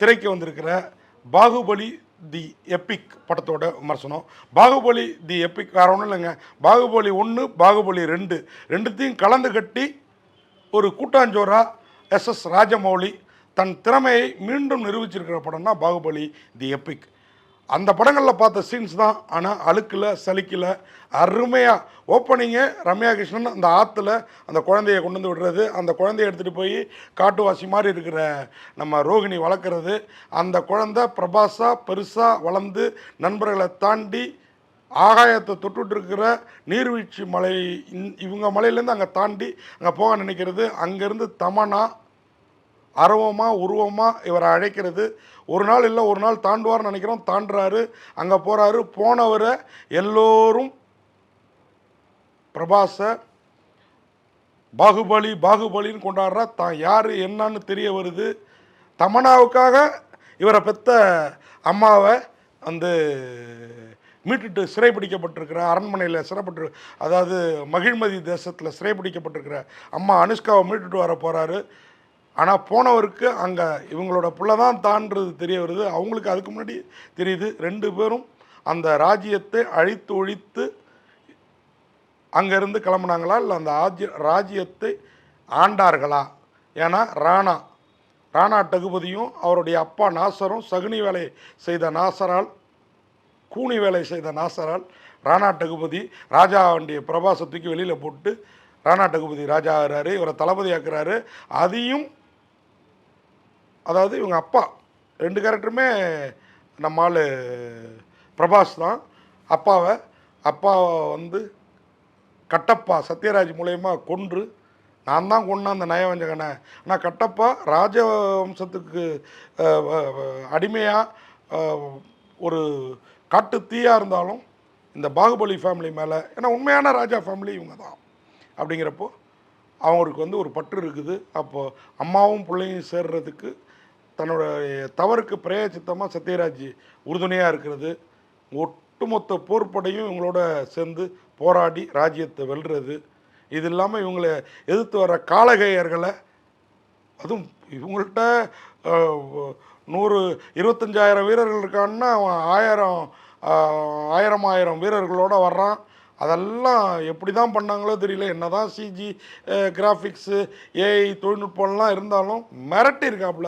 திரைக்கு வந்திருக்கிற பாகுபலி தி எப்பிக் படத்தோட விமர்சனம். பாகுபலி தி எப்பிக் வேறு ஒன்றும் இல்லைங்க. பாகுபலி 1, பாகுபலி 2 ரெண்டுத்தையும் கலந்து கட்டி ஒரு கூட்டாஞ்சோரா எஸ்எஸ் ராஜமௌலி தன் திறமையை மீண்டும் நிரூபிச்சிருக்கிற படம் தான் பாகுபலி தி எப்பிக். அந்த படங்களில் பார்த்த சீன்ஸ் தான், ஆனால் அழுக்கில் சலிக்கல. அருமையாக ஓப்பனிங்கு ரம்யா கிருஷ்ணன் அந்த ஆற்றுல அந்த குழந்தைய கொண்டு வந்து விடுறது, அந்த குழந்தைய எடுத்துகிட்டு போய் காட்டுவாசி மாதிரி இருக்கிற நம்ம ரோகிணி வளர்க்குறது, அந்த குழந்தை பிரபாஸாக பெருசாக வளர்ந்து நண்பர்களை தாண்டி ஆகாயத்தை தொட்டுட்ருக்கிற நீர்வீழ்ச்சி மலை, இவங்க மலையிலேருந்து அங்கே தாண்டி அங்கே போக நினைக்கிறது, அங்கேருந்து தமனா அரவமாக உருவமாக இவரை அழைக்கிறது. ஒரு நாள் இல்லை ஒரு நாள் தாண்டுவார்னு நினைக்கிறோம், தாண்டுறாரு, அங்கே போகிறாரு. போனவரை எல்லோரும் பிரபாஸை பாகுபலி பாகுபலின்னு கொண்டாடுறா. தான் யார் என்னன்னு தெரிய வருது. தமனாவுக்காக இவரை பெற்ற அம்மாவை வந்து மீட்டுட்டு சிறைப்பிடிக்கப்பட்டிருக்கிற அரண்மனையில் சிறைப்பட்டு, அதாவது மகிழ்மதி தேசத்தில் சிறைப்பிடிக்கப்பட்டிருக்கிற அம்மா அனுஷ்காவை மீட்டுட்டு வர போகிறாரு. ஆனால் போனவருக்கு அங்கே இவங்களோட பிள்ளை தான் தான்றது தெரிய வருது. அவங்களுக்கு அதுக்கு முன்னாடி தெரியுது. ரெண்டு பேரும் அந்த ராஜ்யத்தை அழித்து ஒழித்து அங்கேருந்து கிளம்புனாங்களா, இல்லை அந்த ராஜ்யத்தை ஆண்டார்களா? ஏன்னா ராணா டகுபதியும் அவருடைய அப்பா நாசரும் சகுனி வேலை செய்த நாசரால், கூனி வேலை செய்த நாசரால் ராணா டகுபதி ராஜா வண்டிய பிரபாசை தூக்கி வெளியில் போட்டு ராணா டகுபதி ராஜா ஆகிறாரு, இவரை தளபதி ஆக்குறாரு. அதையும் அதாவது இவங்க அப்பா ரெண்டு கேரக்டருமே நம்மால் பிரபாஸ் தான். அப்பா வந்து கட்டப்பா சத்யராஜ் மூலயமா கொன்று, நான் தான் கொண்டேன் அந்த நயவஞ்சகனை. ஆனால் கட்டப்பா ராஜவம்சத்துக்கு அடிமையாக ஒரு காட்டு தீயாக இருந்தாலும் இந்த பாகுபலி ஃபேமிலி மேலே, ஏன்னா உண்மையான ராஜா ஃபேமிலி இவங்க தான் அப்படிங்கிறப்போ அவங்களுக்கு வந்து ஒரு பற்று இருக்குது. அப்போது அம்மாவும் பிள்ளையும் சேர்றதுக்கு தன்னுடைய தவறுக்கு பிரயோஜித்தமாக சத்யராஜ் உறுதுணையாக இருக்கிறது. ஒட்டுமொத்த போர்ப்படையும் இவங்களோட சேர்ந்து போராடி ராஜ்யத்தை வெல்றது. இது இல்லாமல் இவங்களை எதிர்த்து வர காலகேயர்களை, அதுவும் இவங்கள்ட்ட 125,000 வீரர்கள் இருக்கான்னா அவன் 1000 வீரர்களோடு வர்றான். அதெல்லாம் எப்படி தான் பண்ணாங்களோ தெரியல. என்ன தான் சிஜி கிராஃபிக்ஸு ஏஐ தொழில்நுட்பம்லாம் இருந்தாலும் மிரட்டி இருக்காப்புல.